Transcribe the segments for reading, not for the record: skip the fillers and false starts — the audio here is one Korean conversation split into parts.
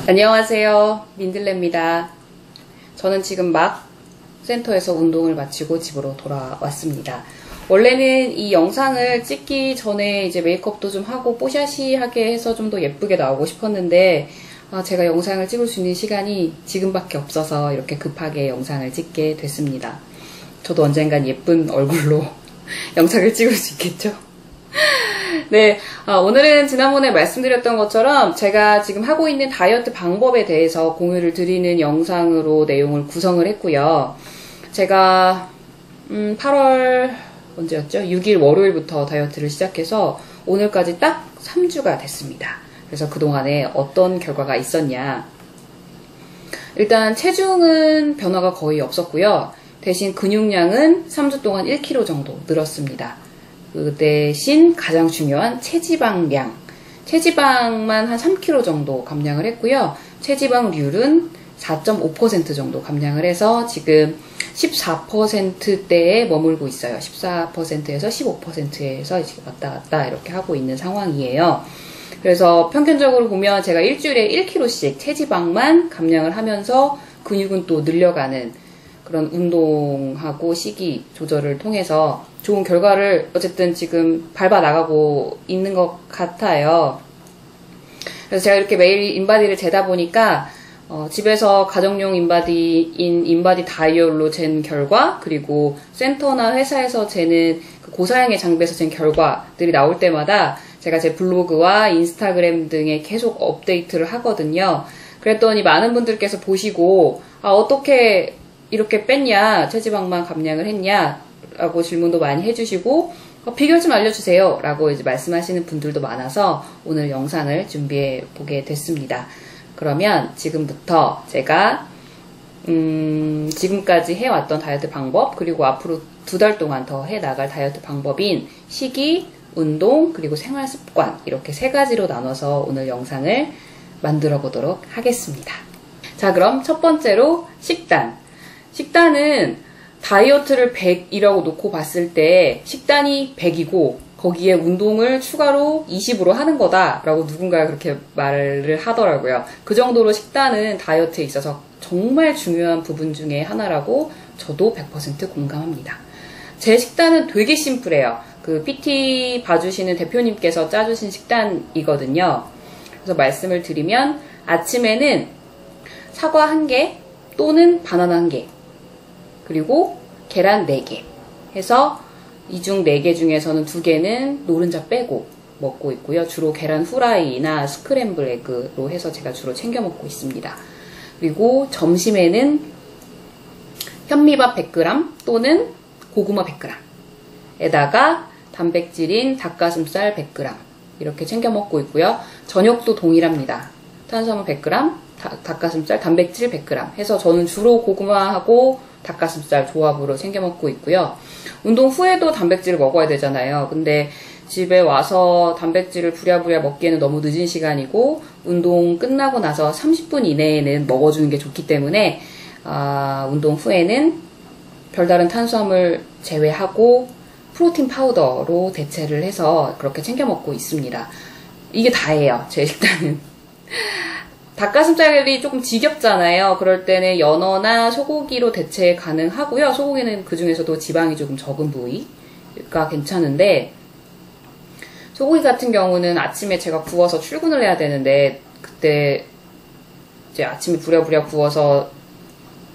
안녕하세요, 민들레입니다. 저는 지금 막 센터에서 운동을 마치고 집으로 돌아왔습니다. 원래는 이 영상을 찍기 전에 이제 메이크업도 좀 하고 뽀샤시하게 해서 좀 더 예쁘게 나오고 싶었는데 제가 영상을 찍을 수 있는 시간이 지금밖에 없어서 이렇게 급하게 영상을 찍게 됐습니다. 저도 언젠간 예쁜 얼굴로 영상을 찍을 수 있겠죠? 네, 오늘은 지난번에 말씀드렸던 것처럼 제가 지금 하고 있는 다이어트 방법에 대해서 공유를 드리는 영상으로 내용을 구성을 했고요. 제가 8월 언제였죠? 6일 월요일부터 다이어트를 시작해서 오늘까지 딱 3주가 됐습니다. 그래서 그동안에 어떤 결과가 있었냐. 일단 체중은 변화가 거의 없었고요. 대신 근육량은 3주 동안 1kg 정도 늘었습니다. 그 대신 가장 중요한 체지방량. 체지방만 한 3kg 정도 감량을 했고요. 체지방률은 4.5% 정도 감량을 해서 지금 14%대에 머물고 있어요. 14%에서 15%에서 이제 왔다 갔다 이렇게 하고 있는 상황이에요. 그래서 평균적으로 보면 제가 일주일에 1kg씩 체지방만 감량을 하면서 근육은 또 늘려가는 그런 운동하고 식이 조절을 통해서 좋은 결과를 어쨌든 지금 밟아 나가고 있는 것 같아요. 그래서 제가 이렇게 매일 인바디를 재다 보니까 집에서 가정용 인바디인 인바디 다이얼로 잰 결과, 그리고 센터나 회사에서 재는 그 고사양의 장비에서 잰 결과들이 나올 때마다 제가 제 블로그와 인스타그램 등에 계속 업데이트를 하거든요. 그랬더니 많은 분들께서 보시고 어떻게 이렇게 뺐냐, 체지방만 감량을 했냐 라고 질문도 많이 해주시고 비결 좀 알려주세요 라고 이제 말씀하시는 분들도 많아서 오늘 영상을 준비해 보게 됐습니다. 그러면 지금부터 제가 지금까지 해왔던 다이어트 방법, 그리고 앞으로 2달 동안 더 해나갈 다이어트 방법인 식이, 운동, 그리고 생활습관, 이렇게 3가지로 나눠서 오늘 영상을 만들어 보도록 하겠습니다. 자, 그럼 첫 번째로 식단. 식단은 다이어트를 100이라고 놓고 봤을 때 식단이 100이고 거기에 운동을 추가로 20으로 하는 거다라고 누군가 그렇게 말을 하더라고요. 그 정도로 식단은 다이어트에 있어서 정말 중요한 부분 중에 하나라고 저도 100% 공감합니다. 제 식단은 되게 심플해요. 그 PT 봐주시는 대표님께서 짜주신 식단이거든요. 그래서 말씀을 드리면 아침에는 사과 1개 또는 바나나 1개, 그리고 계란 4개 해서 이 중 4개 중에서는 2개는 노른자 빼고 먹고 있고요. 주로 계란 후라이나 스크램블 에그로 해서 제가 주로 챙겨 먹고 있습니다. 그리고 점심에는 현미밥 100g 또는 고구마 100g에다가 단백질인 닭가슴살 100g 이렇게 챙겨 먹고 있고요. 저녁도 동일합니다. 탄수화물 100g, 닭가슴살, 단백질 100g 해서 저는 주로 고구마하고 닭가슴살 조합으로 챙겨 먹고 있고요. 운동 후에도 단백질을 먹어야 되잖아요. 근데 집에 와서 단백질을 부랴부랴 먹기에는 너무 늦은 시간이고 운동 끝나고 나서 30분 이내에는 먹어주는 게 좋기 때문에 운동 후에는 별다른 탄수화물 제외하고 프로틴 파우더로 대체를 해서 그렇게 챙겨 먹고 있습니다. 이게 다예요, 제 식단은. 닭가슴살이 조금 지겹잖아요. 그럴 때는 연어나 소고기로 대체 가능하고요. 소고기는 그 중에서도 지방이 조금 적은 부위가 괜찮은데, 소고기 같은 경우는 아침에 제가 구워서 출근을 해야 되는데, 그때 이제 아침에 부랴부랴 구워서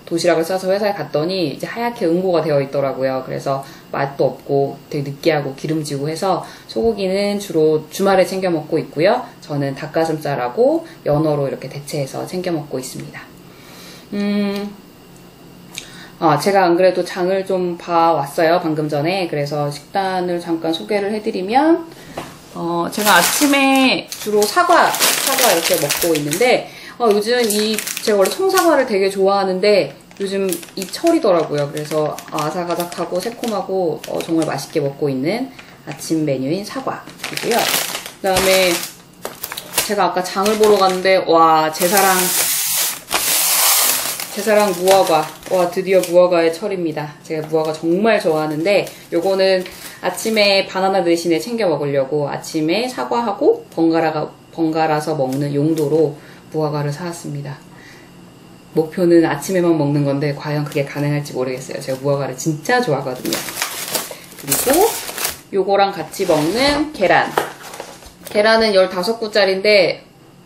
도시락을 싸서 회사에 갔더니 이제 하얗게 응고가 되어 있더라고요. 그래서 맛도 없고 되게 느끼하고 기름지고 해서 소고기는 주로 주말에 챙겨 먹고 있고요. 저는 닭가슴살하고 연어로 이렇게 대체해서 챙겨 먹고 있습니다. 제가 안 그래도 장을 좀 봐왔어요, 방금 전에. 그래서 식단을 잠깐 소개를 해드리면 제가 아침에 주로 사과 이렇게 먹고 있는데 요즘 제가 원래 청사과를 되게 좋아하는데 요즘 이 철이더라고요. 그래서 아삭아삭하고 새콤하고 정말 맛있게 먹고 있는 아침 메뉴인 사과이고요. 그 다음에 제가 아까 장을 보러 갔는데 와, 제 사랑 무화과. 와, 드디어 무화과의 철입니다. 제가 무화과 정말 좋아하는데 요거는 아침에 바나나 대신에 챙겨 먹으려고 아침에 사과하고 번갈아서 먹는 용도로 무화과를 사왔습니다. 목표는 아침에만 먹는 건데 과연 그게 가능할지 모르겠어요. 제가 무화과를 진짜 좋아하거든요. 그리고 요거랑 같이 먹는 계란. 계란은 15구짜리인데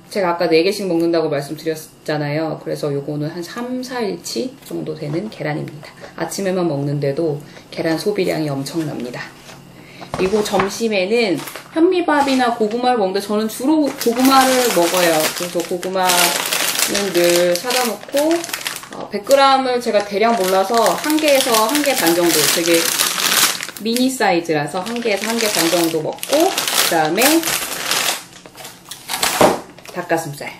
제가 아까 4개씩 먹는다고 말씀드렸잖아요. 그래서 요거는 한 3, 4일치 정도 되는 계란입니다. 아침에만 먹는데도 계란 소비량이 엄청납니다. 그리고 점심에는 현미밥이나 고구마를 먹는데 저는 주로 고구마를 먹어요. 그래서 고구마는 늘 사다 놓고 100g을 제가 대략 몰라서 1개에서 1개 반 정도, 되게 미니 사이즈라서 1개에서 1개 반 정도 먹고, 그 다음에 닭가슴살.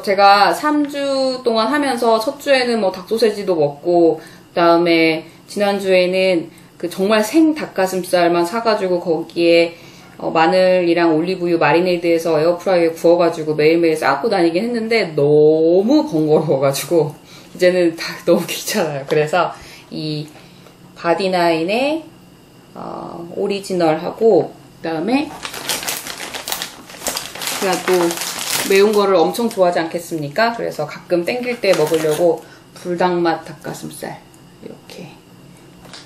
제가 3주 동안 하면서 첫 주에는 뭐 닭소세지도 먹고, 그 다음에 지난주에는 그 정말 생 닭가슴살만 사가지고 거기에 마늘이랑 올리브유 마리네이드해서 에어프라이어에 구워가지고 매일매일 싸고 다니긴 했는데 너무 번거로워가지고 이제는 다 너무 귀찮아요. 그래서 이 바디나인의 오리지널하고, 그 다음에 제가 또 매운 거를 엄청 좋아하지 않겠습니까? 그래서 가끔 땡길 때 먹으려고 불닭맛 닭가슴살 이렇게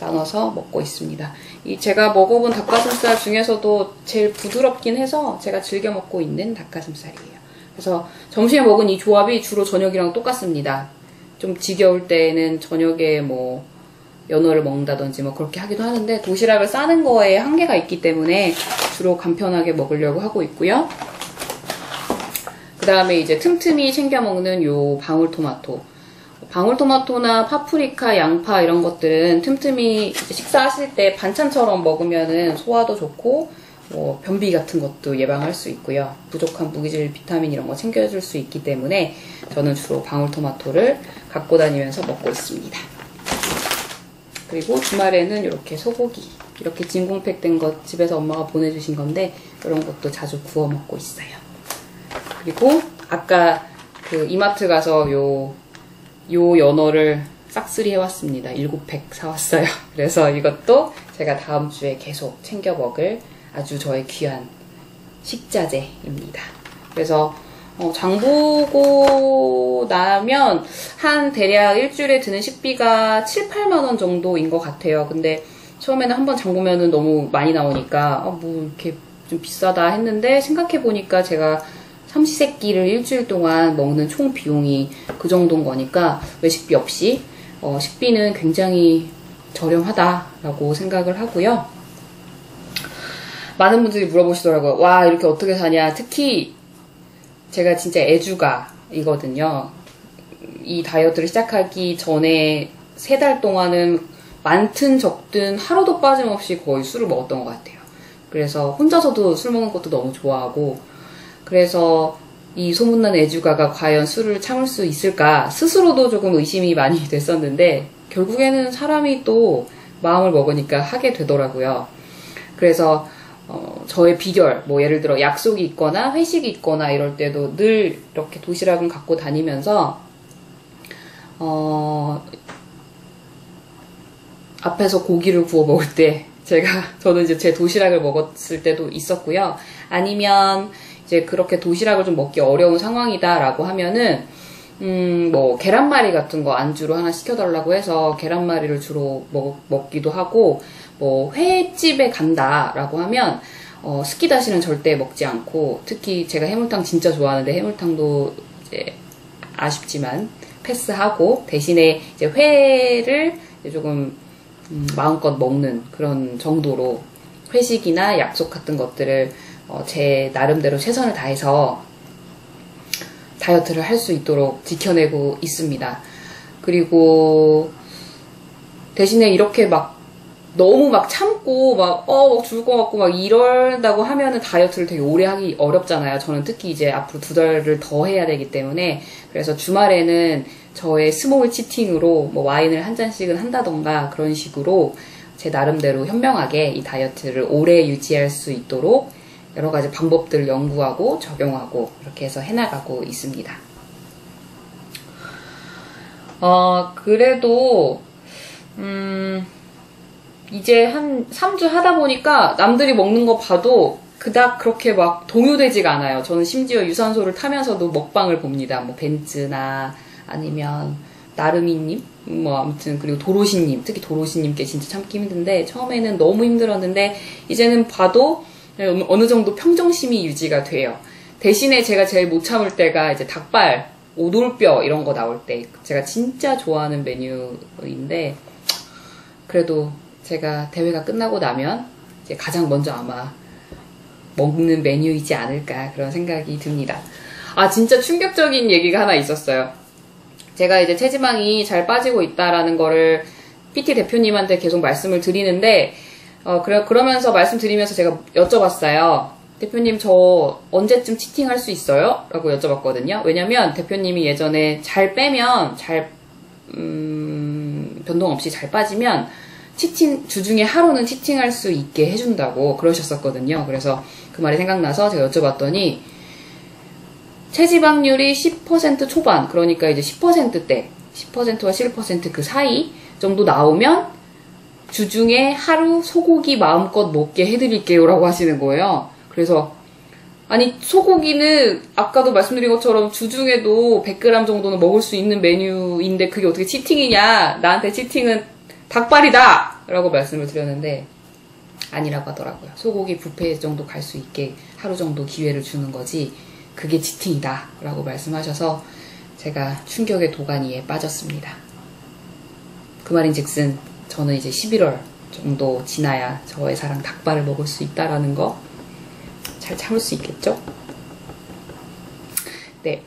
나눠서 먹고 있습니다. 제가 먹어본 닭가슴살 중에서도 제일 부드럽긴 해서 제가 즐겨 먹고 있는 닭가슴살이에요. 그래서 점심에 먹은 이 조합이 주로 저녁이랑 똑같습니다. 좀 지겨울 때는 저녁에 뭐 연어를 먹는다든지 뭐 그렇게 하기도 하는데, 도시락을 싸는 거에 한계가 있기 때문에 주로 간편하게 먹으려고 하고 있고요. 그 다음에 이제 틈틈이 챙겨 먹는 요 방울토마토. 방울토마토나 파프리카, 양파 이런 것들은 틈틈이 식사하실 때 반찬처럼 먹으면은 소화도 좋고 뭐 변비 같은 것도 예방할 수 있고요. 부족한 무기질, 비타민 이런 거 챙겨줄 수 있기 때문에 저는 주로 방울토마토를 갖고 다니면서 먹고 있습니다. 그리고 주말에는 이렇게 소고기, 이렇게 진공팩 된 것 집에서 엄마가 보내주신 건데 이런 것도 자주 구워 먹고 있어요. 그리고 아까 그 이마트 가서 요 연어를 싹쓸이 해왔습니다. 7팩 사왔어요. 그래서 이것도 제가 다음 주에 계속 챙겨 먹을 아주 저의 귀한 식자재입니다. 그래서 장 보고 나면 한 대략 일주일에 드는 식비가 7, 8만 원 정도인 것 같아요. 근데 처음에는 한번 장 보면은 너무 많이 나오니까 뭐 이렇게 좀 비싸다 했는데, 생각해보니까 제가 삼시세끼를 일주일 동안 먹는 총 비용이 그 정도인 거니까 외식비 없이 식비는 굉장히 저렴하다라고 생각을 하고요. 많은 분들이 물어보시더라고요. 와, 이렇게 어떻게 사냐. 특히 제가 진짜 애주가이거든요. 이 다이어트를 시작하기 전에 3달 동안은 많든 적든 하루도 빠짐없이 거의 술을 먹었던 것 같아요. 그래서 혼자서도 술 먹는 것도 너무 좋아하고, 그래서 이 소문난 애주가가 과연 술을 참을 수 있을까 스스로도 조금 의심이 많이 됐었는데, 결국에는 사람이 또 마음을 먹으니까 하게 되더라고요. 그래서 저의 비결, 뭐 예를 들어 약속이 있거나 회식이 있거나 이럴 때도 늘 이렇게 도시락은 갖고 다니면서 앞에서 고기를 구워 먹을 때 저는 이제 제 도시락을 먹었을 때도 있었고요. 아니면 이제 그렇게 도시락을 좀 먹기 어려운 상황이다라고 하면은 뭐 계란말이 같은 거 안주로 하나 시켜달라고 해서 계란말이를 주로 먹기도 하고, 뭐 횟집에 간다라고 하면 스키다시는 절대 먹지 않고, 특히 제가 해물탕 진짜 좋아하는데 해물탕도 이제 아쉽지만 패스하고, 대신에 이제 회를 이제 조금 마음껏 먹는 그런 정도로 회식이나 약속 같은 것들을 제 나름대로 최선을 다해서 다이어트를 할 수 있도록 지켜내고 있습니다. 그리고 대신에 이렇게 너무 참고 죽을 것 같고 이런다고 하면은 다이어트를 되게 오래 하기 어렵잖아요. 저는 특히 이제 앞으로 2달을 더 해야 되기 때문에. 그래서 주말에는 저의 스몰 치팅으로 뭐 와인을 한 잔씩은 한다던가 그런 식으로 제 나름대로 현명하게 이 다이어트를 오래 유지할 수 있도록 여러 가지 방법들을 연구하고 적용하고 이렇게 해서 해나가고 있습니다. 그래도 이제 한 3주 하다 보니까 남들이 먹는 거 봐도 그닥 그렇게 막 동요되지가 않아요. 저는 심지어 유산소를 타면서도 먹방을 봅니다. 뭐 벤츠나 아니면 나르미님, 뭐 아무튼 그리고 도로시님, 특히 도로시님께 진짜 참기 힘든데 처음에는 너무 힘들었는데 이제는 봐도 어느 정도 평정심이 유지가 돼요. 대신에 제가 제일 못 참을 때가 이제 닭발, 오돌뼈 이런 거 나올 때 제가 진짜 좋아하는 메뉴인데 그래도 제가 대회가 끝나고 나면 이제 가장 먼저 아마 먹는 메뉴이지 않을까 그런 생각이 듭니다. 아 진짜 충격적인 얘기가 하나 있었어요. 제가 이제 체지방이 잘 빠지고 있다라는 거를 PT 대표님한테 계속 말씀을 드리는데 그러면서 말씀드리면서 제가 여쭤봤어요. 대표님 저 언제쯤 치팅할 수 있어요? 라고 여쭤봤거든요. 왜냐면 대표님이 예전에 잘 빼면 변동 없이 잘 빠지면 주중에 하루는 치팅할 수 있게 해준다고 그러셨었거든요. 그래서 그 말이 생각나서 제가 여쭤봤더니 체지방률이 10% 초반, 그러니까 이제 10%대, 10%와 11% 그 사이 정도 나오면 주중에 하루 소고기 마음껏 먹게 해드릴게요 라고 하시는 거예요. 그래서 아니 소고기는 아까도 말씀드린 것처럼 주중에도 100g 정도는 먹을 수 있는 메뉴인데 그게 어떻게 치팅이냐, 나한테 치팅은 닭발이다 라고 말씀을 드렸는데 아니라고 하더라고요. 소고기 뷔페 정도 갈 수 있게 하루 정도 기회를 주는 거지 그게 치팅이다 라고 말씀하셔서 제가 충격의 도가니에 빠졌습니다. 그 말인즉슨 저는 이제 11월 정도 지나야 저의 사랑 닭발을 먹을 수 있다라는 거 잘 참을 수 있겠죠? 네.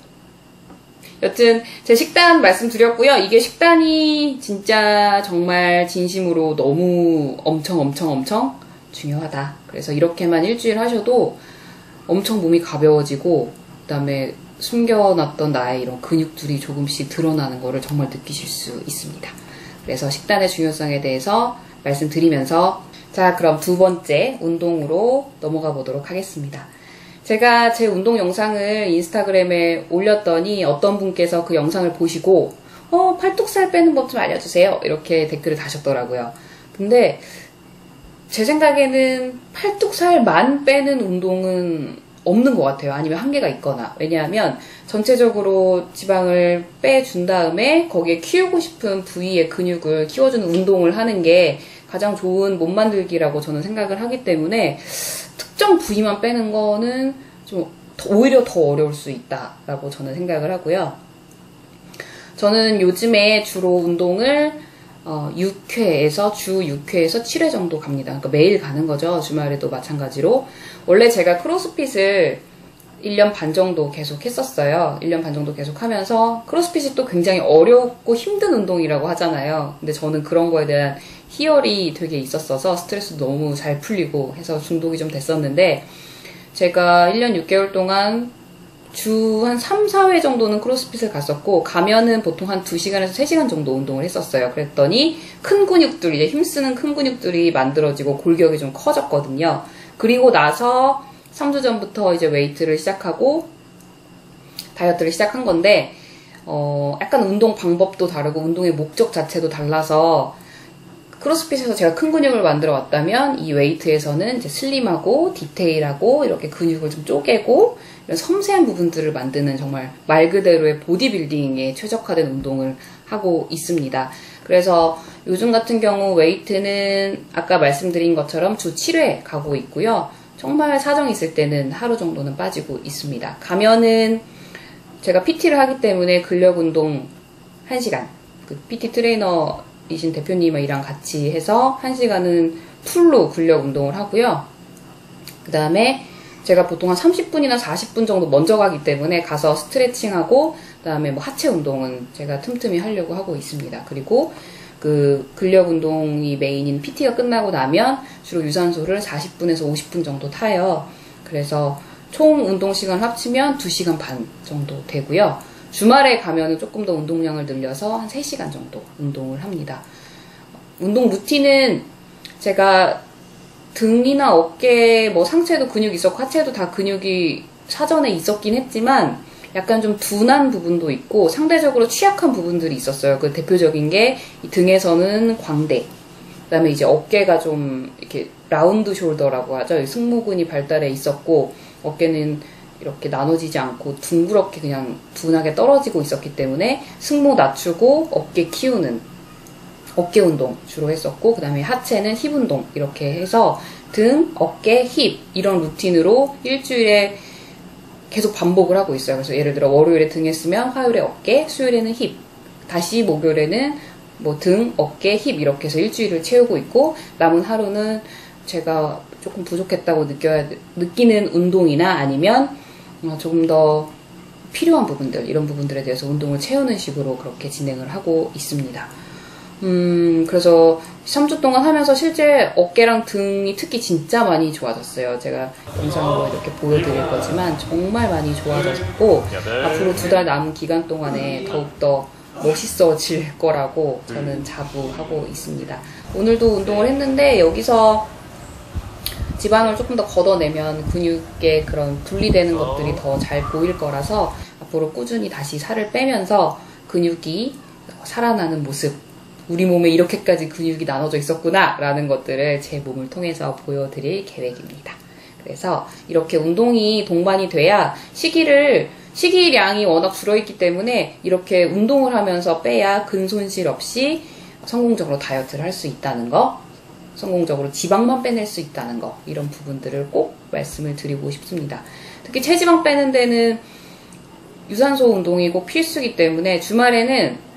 여튼 제 식단 말씀드렸고요. 이게 식단이 진짜 정말 진심으로 너무 엄청 중요하다. 그래서 이렇게만 일주일 하셔도 엄청 몸이 가벼워지고 그다음에 숨겨놨던 나의 이런 근육들이 조금씩 드러나는 거를 정말 느끼실 수 있습니다. 그래서 식단의 중요성에 대해서 말씀드리면서 자 그럼 두 번째 운동으로 넘어가 보도록 하겠습니다. 제가 제 운동 영상을 인스타그램에 올렸더니 어떤 분께서 그 영상을 보시고 팔뚝살 빼는 법 좀 알려주세요 이렇게 댓글을 다셨더라고요. 근데 제 생각에는 팔뚝살만 빼는 운동은 없는 것 같아요. 아니면 한계가 있거나. 왜냐하면 전체적으로 지방을 빼준 다음에 거기에 키우고 싶은 부위의 근육을 키워주는 운동을 하는 게 가장 좋은 몸 만들기라고 저는 생각을 하기 때문에 특정 부위만 빼는 거는 좀 오히려 더 어려울 수 있다라고 저는 생각을 하고요. 저는 요즘에 주로 운동을 6회에서 주 6회에서 7회 정도 갑니다. 그러니까 매일 가는 거죠. 주말에도 마찬가지로. 원래 제가 크로스핏을 1년 반 정도 계속 했었어요. 1년 반 정도 계속 하면서 크로스핏이 또 굉장히 어렵고 힘든 운동이라고 하잖아요. 근데 저는 그런 거에 대한 희열이 되게 있었어서 스트레스도 너무 잘 풀리고 해서 중독이 좀 됐었는데 제가 1년 6개월 동안 주 한 3, 4회 정도는 크로스핏을 갔었고 가면은 보통 한 2시간에서 3시간 정도 운동을 했었어요. 그랬더니 큰 근육들, 이제 힘쓰는 큰 근육들이 만들어지고 골격이 좀 커졌거든요. 그리고 나서 3주 전부터 이제 웨이트를 시작하고 다이어트를 시작한 건데 약간 운동 방법도 다르고 운동의 목적 자체도 달라서 크로스핏에서 제가 큰 근육을 만들어 왔다면 이 웨이트에서는 이제 슬림하고 디테일하고 이렇게 근육을 좀 쪼개고 이런 섬세한 부분들을 만드는 정말 말 그대로의 보디빌딩에 최적화된 운동을 하고 있습니다. 그래서 요즘 같은 경우 웨이트는 아까 말씀드린 것처럼 주 7회 가고 있고요. 정말 사정 있을 때는 하루 정도는 빠지고 있습니다. 가면은 제가 PT를 하기 때문에 근력 운동 1시간, 그 PT 트레이너이신 대표님이랑 같이 해서 1시간은 풀로 근력 운동을 하고요. 그 다음에 제가 보통 한 30분이나 40분 정도 먼저 가기 때문에 가서 스트레칭하고 그 다음에 뭐 하체 운동은 제가 틈틈이 하려고 하고 있습니다. 그리고 그 근력 운동이 메인인 PT가 끝나고 나면 주로 유산소를 40분에서 50분 정도 타요. 그래서 총 운동 시간 합치면 2시간 반 정도 되고요. 주말에 가면은 조금 더 운동량을 늘려서 한 3시간 정도 운동을 합니다. 운동 루틴은 제가 등이나 어깨, 뭐 상체도 근육이 있었고 하체도 다 근육이 사전에 있었긴 했지만 약간 좀 둔한 부분도 있고 상대적으로 취약한 부분들이 있었어요. 그 대표적인 게 이 등에서는 광대, 그다음에 이제 어깨가 좀 이렇게 라운드 숄더라고 하죠. 승모근이 발달해 있었고 어깨는 이렇게 나눠지지 않고 둥그렇게 그냥 둔하게 떨어지고 있었기 때문에 승모 낮추고 어깨 키우는 어깨 운동 주로 했었고, 그 다음에 하체는 힙 운동 이렇게 해서 등, 어깨, 힙 이런 루틴으로 일주일에 계속 반복을 하고 있어요. 그래서 예를 들어 월요일에 등 했으면 화요일에 어깨, 수요일에는 힙, 다시 목요일에는 뭐 등, 어깨, 힙 이렇게 해서 일주일을 채우고 있고, 남은 하루는 제가 조금 부족했다고 느끼는 운동이나 아니면 조금 더 필요한 부분들, 이런 부분들에 대해서 운동을 채우는 식으로 그렇게 진행을 하고 있습니다. 그래서 3주 동안 하면서 실제 어깨랑 등이 특히 진짜 많이 좋아졌어요. 제가 영상으로 이렇게 보여드릴 거지만 정말 많이 좋아졌고, 앞으로 2달 남은 기간 동안에 더욱더 멋있어질 거라고 저는 자부하고 있습니다. 오늘도 운동을 했는데 여기서 지방을 조금 더 걷어내면 근육의 그런 분리되는 것들이 더 잘 보일 거라서 앞으로 꾸준히 다시 살을 빼면서 근육이 살아나는 모습, 우리 몸에 이렇게까지 근육이 나눠져 있었구나 라는 것들을 제 몸을 통해서 보여드릴 계획입니다. 그래서 이렇게 운동이 동반이 돼야 식이량이 워낙 줄어있기 때문에 이렇게 운동을 하면서 빼야 근손실 없이 성공적으로 다이어트를 할 수 있다는 거, 성공적으로 지방만 빼낼 수 있다는 거, 이런 부분들을 꼭 말씀을 드리고 싶습니다. 특히 체지방 빼는 데는 유산소 운동이 꼭 필수이기 때문에 주말에는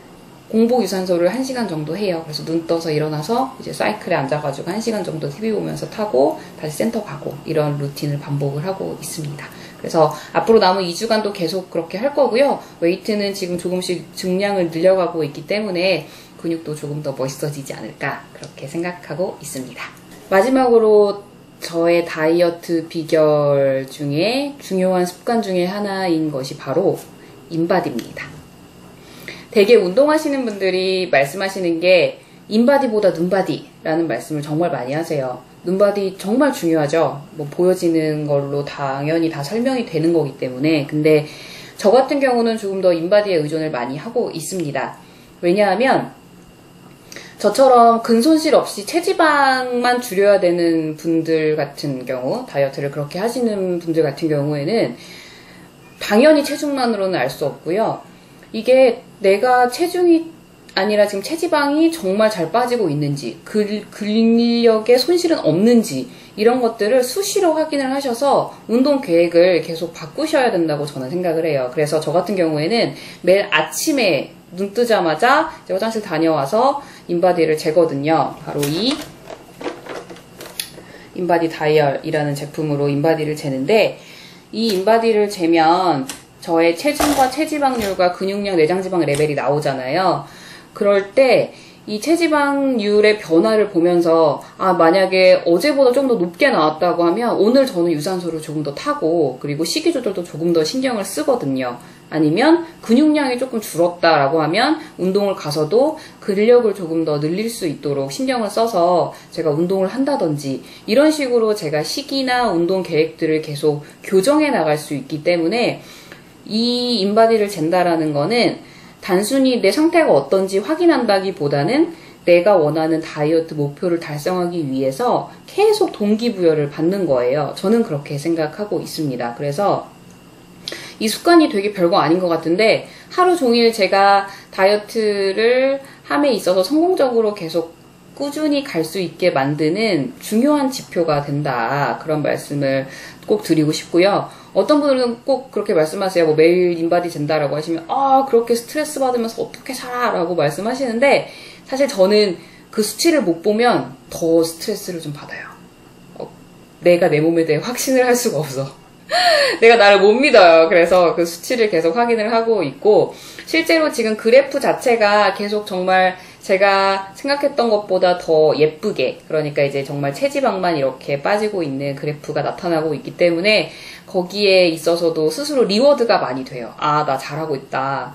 공복 유산소를 1시간 정도 해요. 그래서 눈 떠서 일어나서 이제 사이클에 앉아가지고 1시간 정도 TV 보면서 타고 다시 센터 가고 이런 루틴을 반복을 하고 있습니다. 그래서 앞으로 남은 2주간도 계속 그렇게 할 거고요. 웨이트는 지금 조금씩 증량을 늘려가고 있기 때문에 근육도 조금 더 멋있어지지 않을까 그렇게 생각하고 있습니다. 마지막으로 저의 다이어트 비결 중에 중요한 습관 중에 하나인 것이 바로 인바디입니다. 되게 운동하시는 분들이 말씀하시는 게 인바디보다 눈바디라는 말씀을 정말 많이 하세요. 눈바디 정말 중요하죠. 뭐 보여지는 걸로 당연히 다 설명이 되는 거기 때문에. 근데 저 같은 경우는 조금 더 인바디에 의존을 많이 하고 있습니다. 왜냐하면 저처럼 근손실 없이 체지방만 줄여야 되는 분들 같은 경우, 다이어트를 그렇게 하시는 분들 같은 경우에는 당연히 체중만으로는 알 수 없고요. 이게 내가 체중이 아니라 지금 체지방이 정말 잘 빠지고 있는지, 근력의 손실은 없는지, 이런 것들을 수시로 확인을 하셔서 운동 계획을 계속 바꾸셔야 된다고 저는 생각을 해요. 그래서 저 같은 경우에는 매일 아침에 눈 뜨자마자 이제 화장실 다녀와서 인바디를 재거든요. 바로 이 인바디 다이얼이라는 제품으로 인바디를 재는데, 이 인바디를 재면 저의 체중과 체지방률과 근육량, 내장지방 레벨이 나오잖아요. 그럴 때 이 체지방률의 변화를 보면서 만약에 어제보다 좀 더 높게 나왔다고 하면 오늘 저는 유산소를 조금 더 타고, 그리고 식이 조절도 조금 더 신경을 쓰거든요. 아니면 근육량이 조금 줄었다라고 하면 운동을 가서도 근력을 조금 더 늘릴 수 있도록 신경을 써서 제가 운동을 한다든지, 이런 식으로 제가 식이나 운동 계획들을 계속 교정해 나갈 수 있기 때문에 이 인바디를 잰다라는 거는 단순히 내 상태가 어떤지 확인한다기보다는 내가 원하는 다이어트 목표를 달성하기 위해서 계속 동기부여를 받는 거예요. 저는 그렇게 생각하고 있습니다. 그래서 이 습관이 되게 별거 아닌 것 같은데, 하루 종일 제가 다이어트를 함에 있어서 성공적으로 계속 꾸준히 갈 수 있게 만드는 중요한 지표가 된다. 그런 말씀을 꼭 드리고 싶고요. 어떤 분들은 꼭 그렇게 말씀하세요. 뭐 매일 인바디 잰다라고 하시면 그렇게 스트레스 받으면서 어떻게 살아? 라고 말씀하시는데, 사실 저는 그 수치를 못 보면 더 스트레스를 좀 받아요. 내가 내 몸에 대해 확신을 할 수가 없어. 내가 나를 못 믿어요. 그래서 그 수치를 계속 확인을 하고 있고, 실제로 지금 그래프 자체가 계속 정말 제가 생각했던 것보다 더 예쁘게, 그러니까 이제 정말 체지방만 이렇게 빠지고 있는 그래프가 나타나고 있기 때문에 거기에 있어서도 스스로 리워드가 많이 돼요. 나 잘하고 있다.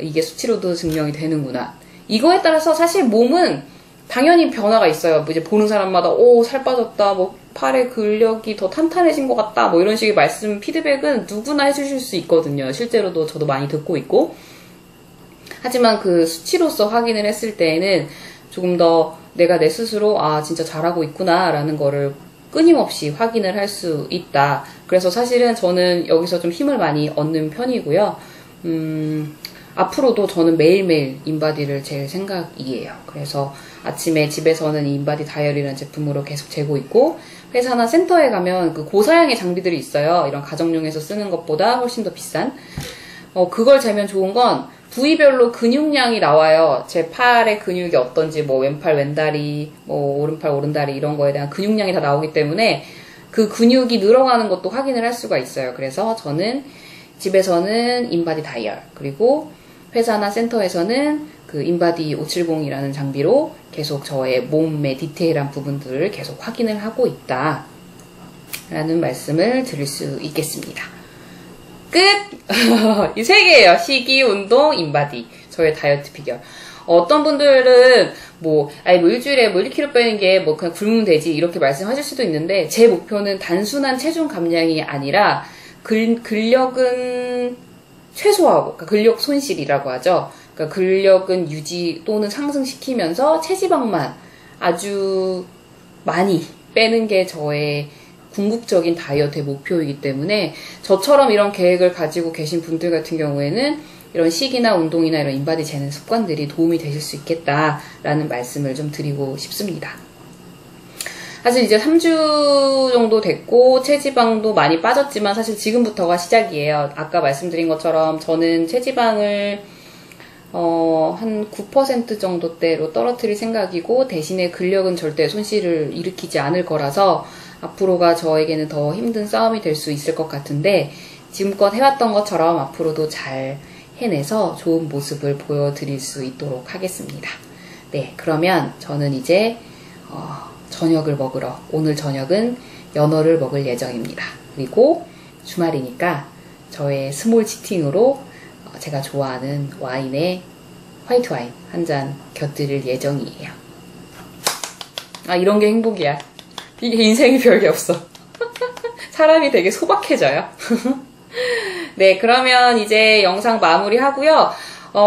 이게 수치로도 증명이 되는구나. 이거에 따라서 사실 몸은 당연히 변화가 있어요. 이제 보는 사람마다 살 빠졌다, 뭐 팔의 근력이 더 탄탄해진 것 같다, 뭐 이런 식의 말씀, 피드백은 누구나 해주실 수 있거든요. 실제로도 저도 많이 듣고 있고. 하지만 그 수치로서 확인을 했을 때에는 조금 더 내가 내 스스로 진짜 잘하고 있구나 라는 거를 끊임없이 확인을 할 수 있다. 그래서 사실은 저는 여기서 좀 힘을 많이 얻는 편이고요. 앞으로도 저는 매일매일 인바디를 잴 생각이에요. 그래서 아침에 집에서는 이 인바디 다이어리라는 제품으로 계속 재고 있고, 회사나 센터에 가면 그 고사양의 장비들이 있어요. 이런 가정용에서 쓰는 것보다 훨씬 더 비싼. 그걸 재면 좋은 건 부위별로 근육량이 나와요. 제 팔의 근육이 어떤지, 뭐 왼팔, 왼다리, 뭐 오른팔, 오른다리 이런 거에 대한 근육량이 다 나오기 때문에 그 근육이 늘어가는 것도 확인을 할 수가 있어요. 그래서 저는 집에서는 인바디 다이얼, 그리고 회사나 센터에서는 그 인바디 570이라는 장비로 계속 저의 몸의 디테일한 부분들을 계속 확인을 하고 있다. 라는 말씀을 드릴 수 있겠습니다. 끝! 이 세 개예요. 식이, 운동, 인바디. 저의 다이어트 비결. 어떤 분들은 뭐 일주일에 뭐 1kg 빼는 게 뭐 그냥 굶으면 되지 이렇게 말씀하실 수도 있는데, 제 목표는 단순한 체중 감량이 아니라 근력은 최소화하고, 그러니까 근력 손실이라고 하죠. 그러니까 근력은 유지 또는 상승시키면서 체지방만 아주 많이 빼는 게 저의 궁극적인 다이어트의 목표이기 때문에, 저처럼 이런 계획을 가지고 계신 분들 같은 경우에는 이런 식이나 운동이나 이런 인바디 재는 습관들이 도움이 되실 수 있겠다라는 말씀을 좀 드리고 싶습니다. 사실 이제 3주 정도 됐고 체지방도 많이 빠졌지만 사실 지금부터가 시작이에요. 아까 말씀드린 것처럼 저는 체지방을 한 9% 정도대로 떨어뜨릴 생각이고, 대신에 근력은 절대 손실을 일으키지 않을 거라서 앞으로가 저에게는 더 힘든 싸움이 될 수 있을 것 같은데, 지금껏 해왔던 것처럼 앞으로도 잘 해내서 좋은 모습을 보여드릴 수 있도록 하겠습니다. 네, 그러면 저는 이제 저녁을 먹으러, 오늘 저녁은 연어를 먹을 예정입니다. 그리고 주말이니까 저의 스몰 치팅으로 제가 좋아하는 와인에 화이트 와인 한 잔 곁들일 예정이에요. 이런 게 행복이야. 이게 인생이 별게 없어. 사람이 되게 소박해져요. 네, 그러면 이제 영상 마무리하고요.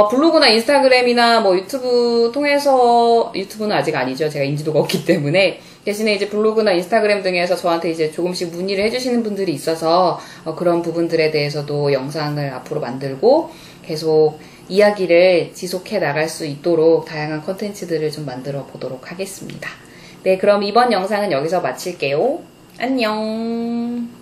블로그나 인스타그램이나 뭐 유튜브 통해서, 유튜브는 아직 아니죠. 제가 인지도가 없기 때문에. 대신에 이제 블로그나 인스타그램 등에서 저한테 이제 조금씩 문의를 해주시는 분들이 있어서 그런 부분들에 대해서도 영상을 앞으로 만들고 계속 이야기를 지속해 나갈 수 있도록 다양한 컨텐츠들을 좀 만들어 보도록 하겠습니다. 네, 그럼 이번 영상은 여기서 마칠게요. 안녕.